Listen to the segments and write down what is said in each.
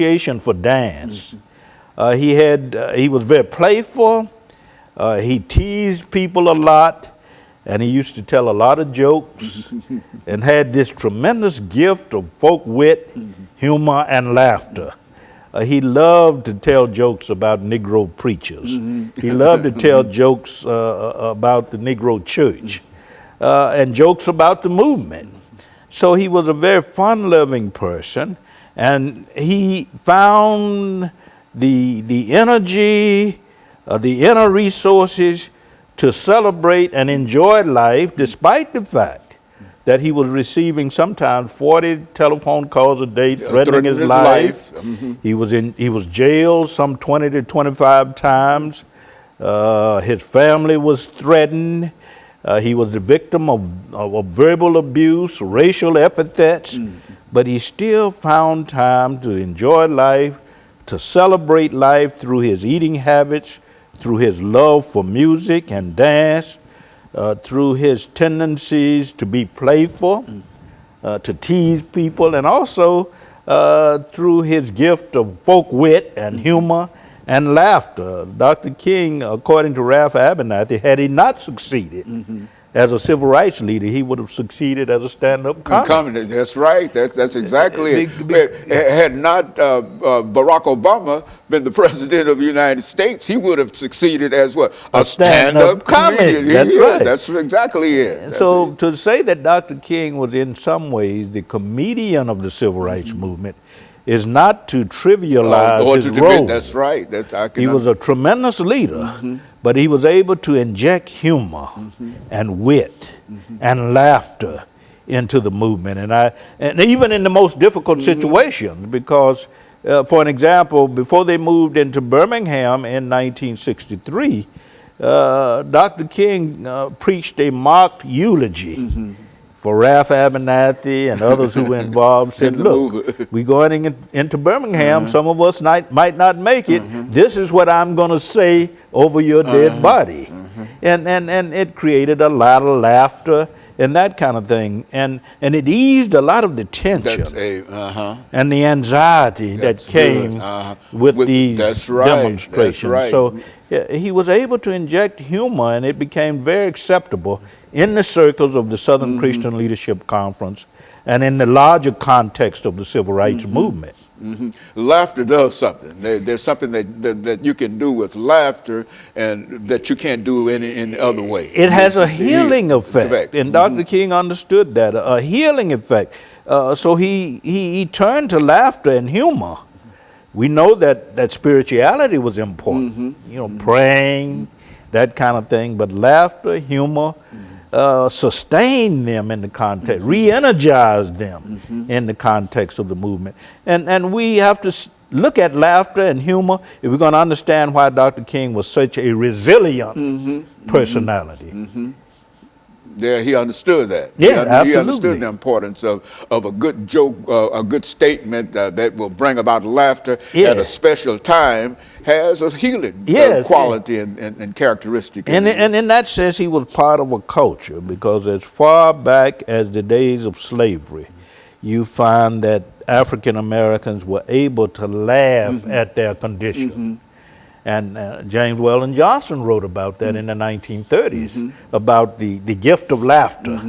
appreciation for dance. He was very playful. He teased people a lot, and he used to tell a lot of jokes, and had this tremendous gift of folk wit, humor, and laughter. He loved to tell jokes about Negro preachers. He loved to tell jokes about the Negro church, and jokes about the movement. So he was a very fun-loving person, and he found the energy, the inner resources to celebrate and enjoy life, despite the fact that he was receiving sometimes 40 telephone calls a day threatening his life. He was jailed some 20 to 25 times. His family was threatened. He was the victim of verbal abuse, racial epithets, but he still found time to enjoy life, to celebrate life through his eating habits, through his love for music and dance, through his tendencies to be playful, to tease people, and also through his gift of folk wit and humor and laughter. Dr. King, according to Ralph Abernathy, had he not succeeded as a civil rights leader, he would have succeeded as a stand-up comic. That's right. That's exactly it. Had not Barack Obama been the president of the United States, he would have succeeded as what? A stand-up comedian. That's right. That's exactly it. So to say that Dr. King was in some ways the comedian of the civil rights movement is not to trivialize his role. That's right. He was a tremendous leader, but he was able to inject humor and wit and laughter into the movement, and even in the most difficult situations, because for an example, before they moved into Birmingham in 1963, Dr. King preached a mock eulogy for Ralph Abernathy and others who were involved. Said, look, we're going into Birmingham. Some of us might not make it. This is what I'm going to say over your dead body. And it created a lot of laughter and that kind of thing. And it eased a lot of the tension and the anxiety that came with these demonstrations. So he was able to inject humor, and it became very acceptable in the circles of the Southern Christian Leadership Conference and in the larger context of the civil rights movement. Laughter does something. There's something that you can do with laughter and that you can't do in any other way. It has a healing effect, and Dr. King understood that, a healing effect. So he turned to laughter and humor. We know that spirituality was important, praying, that kind of thing, but laughter, humor, sustain them in the context, re-energize them in the context of the movement. And we have to look at laughter and humor if we're going to understand why Dr. King was such a resilient personality. Yeah, he understood that. Yeah, he understood the importance of a good joke, a good statement that will bring about laughter at a special time has a healing quality and characteristic. And in that sense, he was part of a culture, because as far back as the days of slavery, you find that African Americans were able to laugh at their condition. And James Weldon Johnson wrote about that in the 1930s, about the gift of laughter,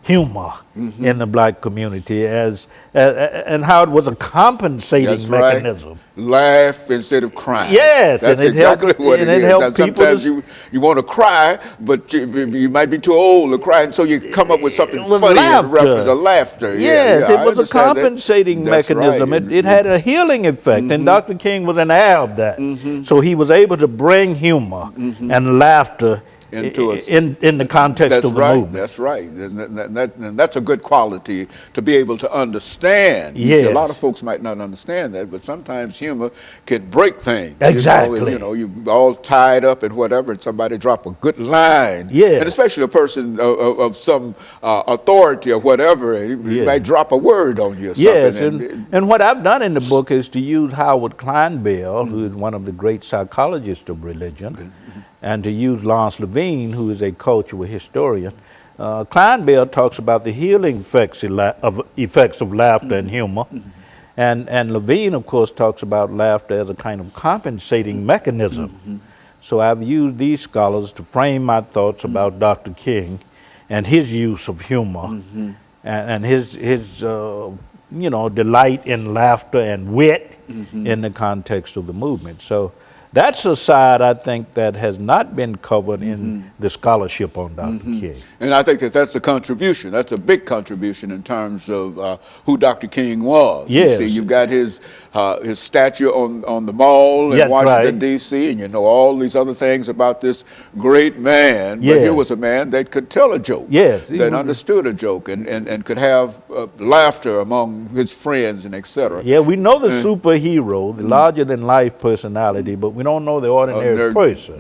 humor in the black community, and how it was a compensating mechanism. Laugh instead of crying. Yes. That's exactly what it is. And sometimes you want to cry, but you might be too old to cry, and so you come up with something funny in reference to laughter. Yes, it was a compensating mechanism. Right. It had a healing effect, and Dr. King was an heir of that. So he was able to bring humor and laughter in the context of the movement. That's right. And that's a good quality to be able to understand. Yes. See, a lot of folks might not understand that, but sometimes humor can break things. Exactly. You're all tied up and whatever, and somebody drop a good line. Yeah. And especially a person of some authority or whatever, he might drop a word on you or something. Yes, and what I've done in the book is to use Howard Kleinbell, who is one of the great psychologists of religion, and to use Lawrence Levine, who is a cultural historian. Kleinbell talks about the healing effects of laughter and humor, And Levine, of course, talks about laughter as a kind of compensating mechanism. So I've used these scholars to frame my thoughts about Dr. King and his use of humor and his delight in laughter and wit in the context of the movement. So that's a side, I think, that has not been covered in the scholarship on Dr. King. And I think that that's a contribution. That's a big contribution in terms of who Dr. King was. Yes. You see, you've got his statue on the Mall in Washington, D.C., and you know all these other things about this great man. But here was a man that could tell a joke, that understood a joke, and could have laughter among his friends and etc. Yeah, we know the superhero, the larger-than-life personality, but we don't know the ordinary person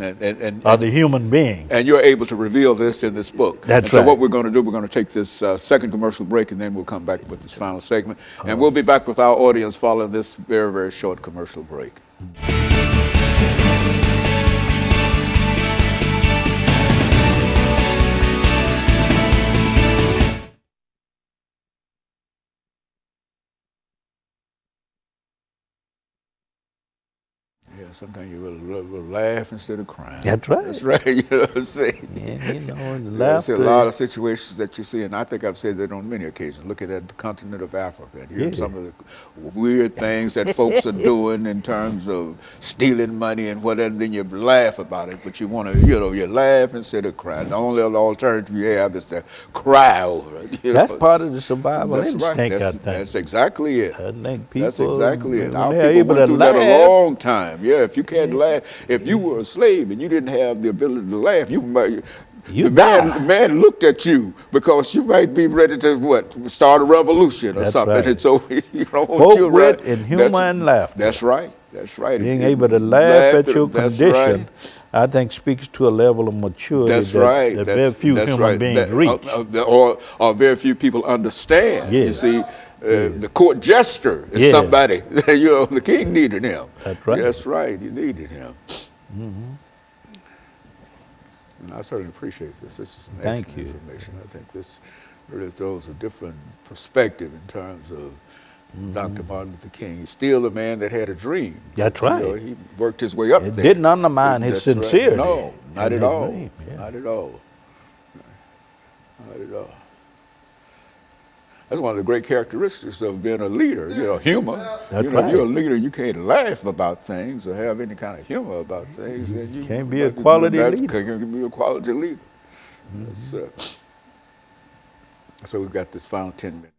or the human being. And you're able to reveal this in this book. That's right. So what we're going to do, we're going to take this second commercial break, and then we'll come back with this final segment. And we'll be back with our audience following this very, very short commercial break. Yeah, sometimes you will laugh instead of crying. That's right. That's right. You know what I'm saying? Yeah, I see a lot of situations that you see, and I think I've said that on many occasions, looking at the continent of Africa and hearing some of the weird things that folks are doing in terms of stealing money and whatever, and then you laugh about it, but you want to, you laugh instead of crying. The only other alternative you have is to cry over it. That's part of the survival instinct, right. I think. That's exactly it. I think people, that's exactly it. Our people went through that a long time. Yeah, if you can't laugh, if you were a slave and you didn't have the ability to laugh, the man looked at you because you might be ready to start a revolution or something. Right. And so you don't want folk you wit and humor and laughter. That's right. That's right. Being able to laugh at your condition, right. I think speaks to a level of maturity that very few human beings reach. Or very few people understand. Yes. You see, the court jester is somebody, the king needed him. That's right. That's right, he needed him. And I certainly appreciate this. This is some excellent information. I think this really throws a different perspective in terms of Dr. Martin Luther King. He's still the man that had a dream. That's right. He worked his way up there. It didn't undermine his sincerity. Right. No, not at all. Not at all. Not at all. That's one of the great characteristics of being a leader, humor. That's If you're a leader, you can't laugh about things or have any kind of humor about things. Then you can't be a quality leader. Can't be a quality leader. So we've got this final 10 minutes.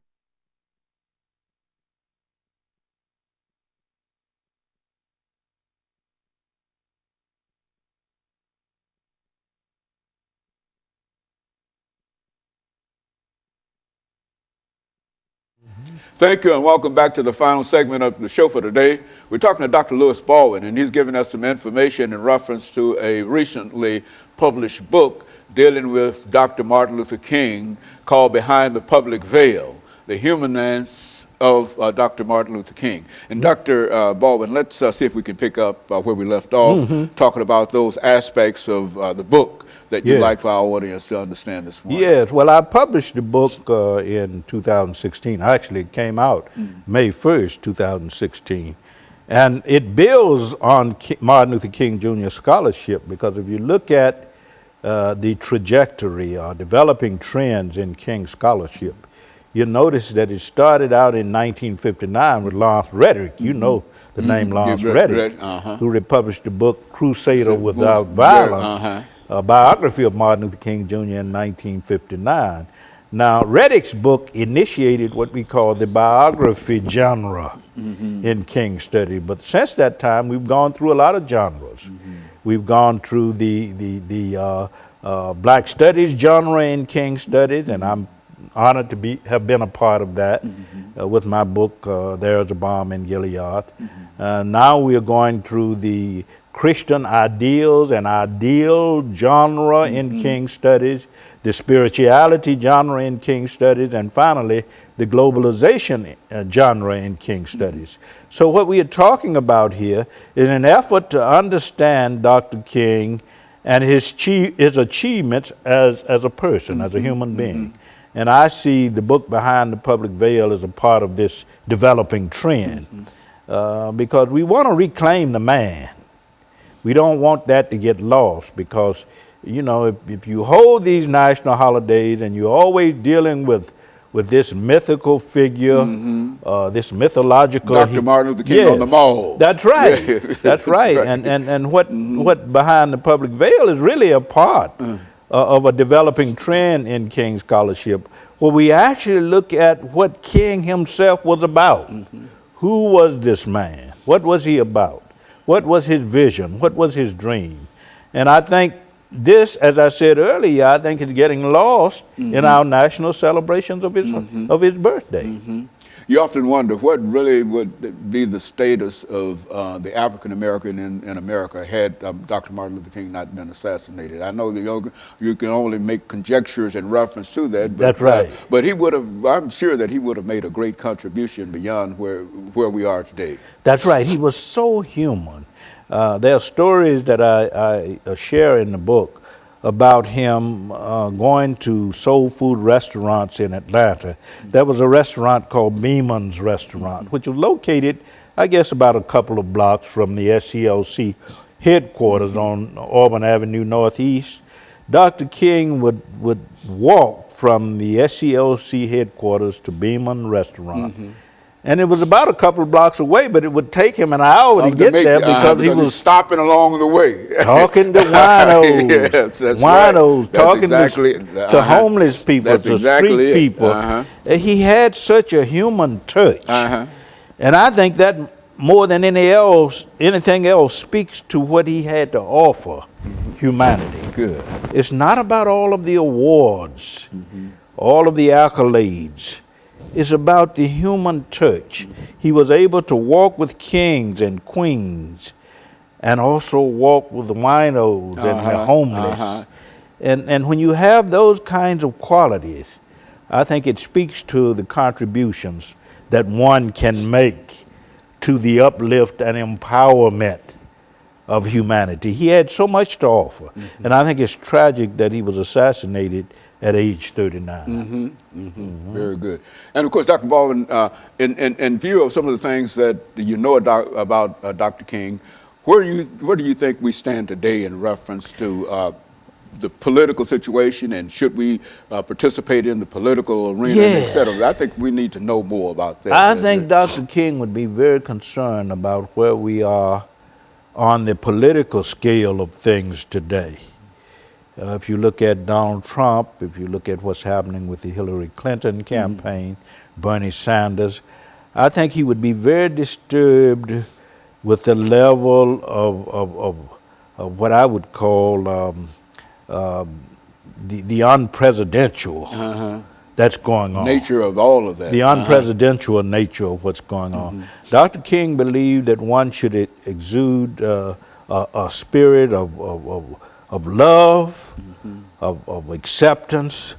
Thank you, and welcome back to the final segment of the show for today. We're talking to Dr. Louis Baldwin, and he's giving us some information in reference to a recently published book dealing with Dr. Martin Luther King called Behind the Public Veil, The Humanness of Dr. Martin Luther King. And Dr. Baldwin, let's see if we can pick up where we left off, talking about those aspects of the book that you'd like for our audience to understand this morning. Yes, well, I published the book in 2016. Actually, it came out May 1st, 2016. And it builds on Martin Luther King Jr. scholarship, because if you look at the trajectory or developing trends in King scholarship, you'll notice that it started out in 1959 with Lawrence Reddick. You know the name Lawrence Reddick, who republished the book Crusader Without Violence, a biography of Martin Luther King Jr. in 1959. Now, Reddick's book initiated what we call the biography genre in King study. But since that time, we've gone through a lot of genres. We've gone through the Black Studies genre in King studies, and I'm honored to have been a part of that with my book, There's a Balm in Gilead. Now we are going through the Christian ideals and ideal genre in King studies, the spirituality genre in King studies, and finally the globalization genre in King studies. So what we are talking about here is an effort to understand Dr. King and his achievements as a person, as a human being. And I see the book Behind the Public Veil as a part of this developing trend, because we want to reclaim the man. We don't want that to get lost, because, you know, if you hold these national holidays and you're always dealing with this mythical figure, this mythological Dr. Martin Luther King on the mall. That's right. Yeah. That's right. And what Behind the Public Veil is really a part of a developing trend in King scholarship, where we actually look at what King himself was about. Who was this man? What was he about? What was his vision? What was his dream? And I think this, as I said earlier, I think is getting lost in our national celebrations of his birthday. You often wonder what really would be the status of the African American in America had Dr. Martin Luther King not been assassinated. I know that you can only make conjectures in reference to that. But, that's right. But he would have. I'm sure that he would have made a great contribution beyond where we are today. That's right. He was so human. There are stories that I share in the book about him going to soul food restaurants in Atlanta. There was a restaurant called Beeman's Restaurant, which was located, I guess, about a couple of blocks from the SCLC headquarters on Auburn Avenue Northeast. Dr. King would walk from the SCLC headquarters to Beeman Restaurant. And it was about a couple of blocks away, but it would take him an hour to get there because he was stopping along the way, talking to winos, yes, that's winos, right. talking to homeless people, that's to exactly street people. He had such a human touch, and I think that more than anything else speaks to what he had to offer humanity. Good. It's not about all of the awards, all of the accolades. It's about the human touch. He was able to walk with kings and queens, and also walk with the winos and the homeless. And when you have those kinds of qualities, I think it speaks to the contributions that one can make to the uplift and empowerment of humanity. He had so much to offer, and I think it's tragic that he was assassinated at age 39. Very good. And of course, Dr. Baldwin, in view of some of the things that you know about Dr. King, where do you think we stand today in reference to the political situation, and should we participate in the political arena, et cetera? I think we need to know more about that. I think Dr. King would be very concerned about where we are on the political scale of things today. If you look at Donald Trump, if you look at what's happening with the Hillary Clinton campaign, Bernie Sanders, I think he would be very disturbed with the level of what I would call the unpresidential that's going on. Nature of all of that. The unpresidential nature of what's going on. Dr. King believed that one should exude a spirit of love, of acceptance,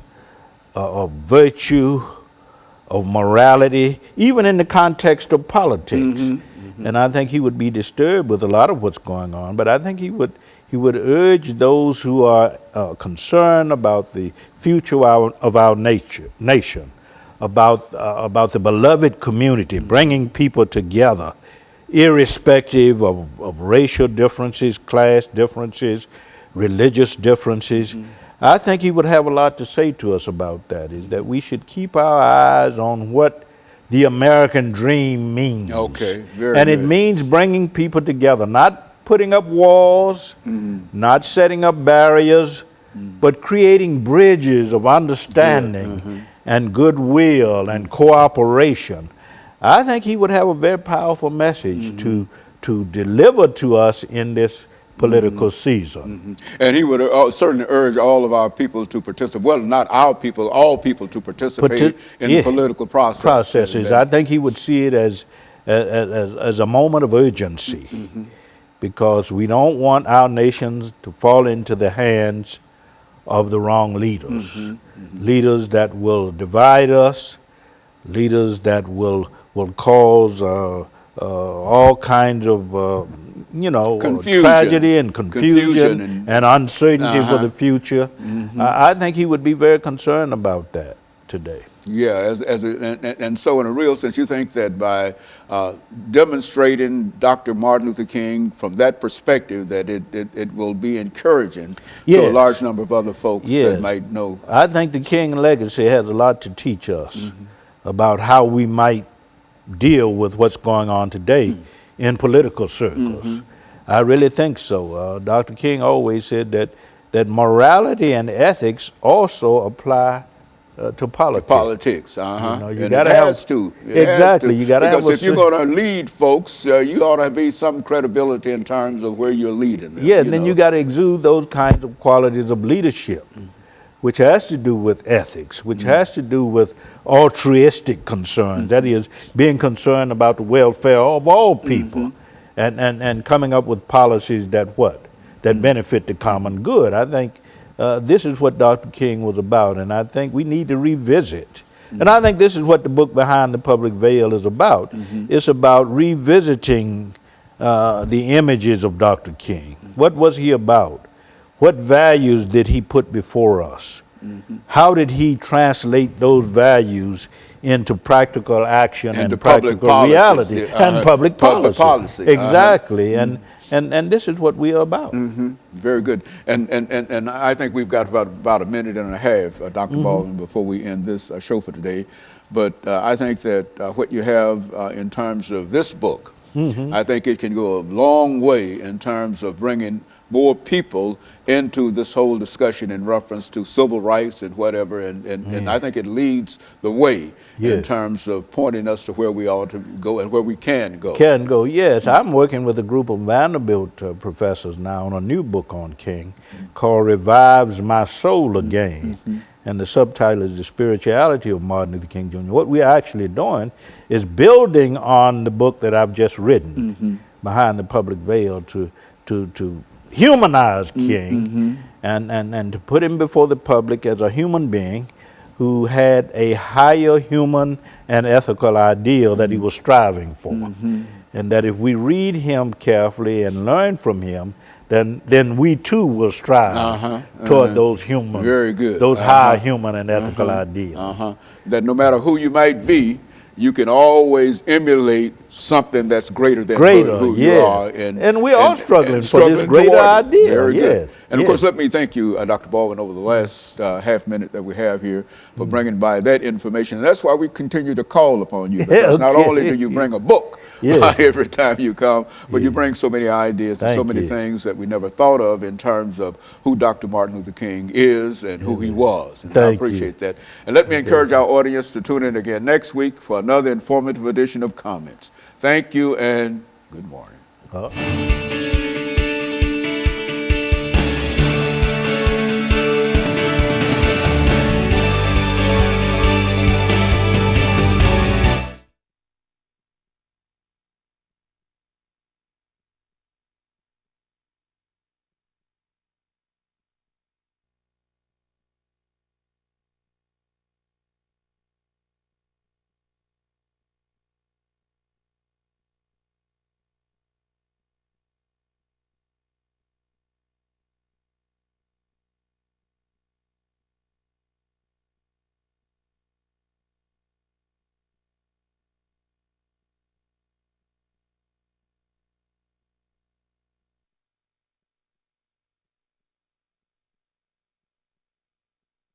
of virtue, of morality, even in the context of politics. And I think he would be disturbed with a lot of what's going on, but I think he would urge those who are concerned about the future of our nation, about the beloved community, bringing people together, irrespective of racial differences, class differences, religious differences. I think he would have a lot to say to us about that, is that we should keep our eyes on what the American dream means. Okay, very And good. it means bringing people together, not putting up walls, not setting up barriers, but creating bridges of understanding and goodwill and cooperation. I think he would have a very powerful message to deliver to us in this political season. And he would certainly urge all of our people to participate, well, not our people, all people to participate in the political processes. I think he would see it as a moment of urgency, because we don't want our nations to fall into the hands of the wrong leaders. Leaders that will divide us, leaders that will cause all kinds of Confusion. tragedy and confusion and uncertainty for the future. I think he would be very concerned about that. today. Yeah, and so in a real sense, you think that by demonstrating Dr. Martin Luther King from that perspective, that it will be encouraging to a large Yes, number of other folks that yes. might know. I think the King legacy has a lot to teach us about how we might deal with what's going on today in political circles. I really think so. Dr. King always said that morality and ethics also apply to To politics. politics, You know, you and it got to have has to. It has to, exactly. You got to have because a if you're going to lead folks, you ought to be some credibility in terms of where you're leading them. yeah. You And then you know, got to exude those kinds of qualities of leadership, which has to do with ethics, which has to do with altruistic concerns. That is, being concerned about the welfare of all people, and coming up with policies that that benefit the common good. I think this is what Dr. King was about, and I think we need to revisit. And I think this is what the book Behind the Public Veil is about. It's about revisiting the images of Dr. King. What was he about? What values did he put before us? How did he translate those values into practical action and the and public practical policies, reality and public public policy? policy. Exactly. And this is what we are about. Very good. And I think we've got about a minute and a half, Dr. Baldwin, before we end this show for today. But I think that what you have in terms of this book, I think it can go a long way in terms of bringing more people into this whole discussion in reference to civil rights and whatever. And I think it leads the way in Yes. terms of pointing us to where we ought to go and where we can go. Can go, yes. I'm working with a group of Vanderbilt professors now on a new book on King called Revives My Soul Again. And the subtitle is The Spirituality of Martin Luther King Jr. What we're actually doing is building on the book that I've just written, Behind the Public Veil, to humanize King and to put him before the public as a human being who had a higher human and ethical ideal that he was striving for. And that if we read him carefully and learn from him, then we too will strive toward those human, Very good. those high human and ethical ideals. That no matter who you might be, you can always emulate something that's greater than Greater, who yeah. you are. And we're all struggling for this struggling greater toward it. idea. Very good. Yes, And of yes. course, let me thank you, Dr. Baldwin, over the last half minute that we have here for bringing by that information. And that's why we continue to call upon you, because not okay. only do you bring a book Yes. every time you come, but you bring so many ideas and so Thank many you. things that we never thought of in terms of who Dr. Martin Luther King is and who he was. And I Thank you. appreciate that. And let me encourage our audience to tune in again next week for another informative edition of Comments. Thank you and good morning.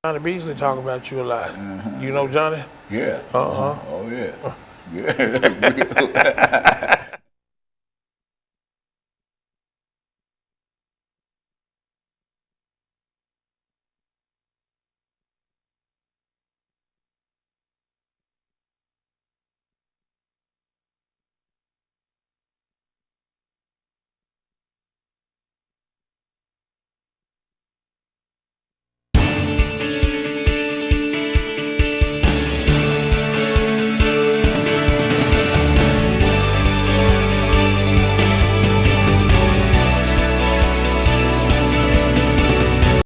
Johnny Beasley talk about you a lot. You know Johnny? Yeah. Uh-huh. Oh, yeah. Yeah.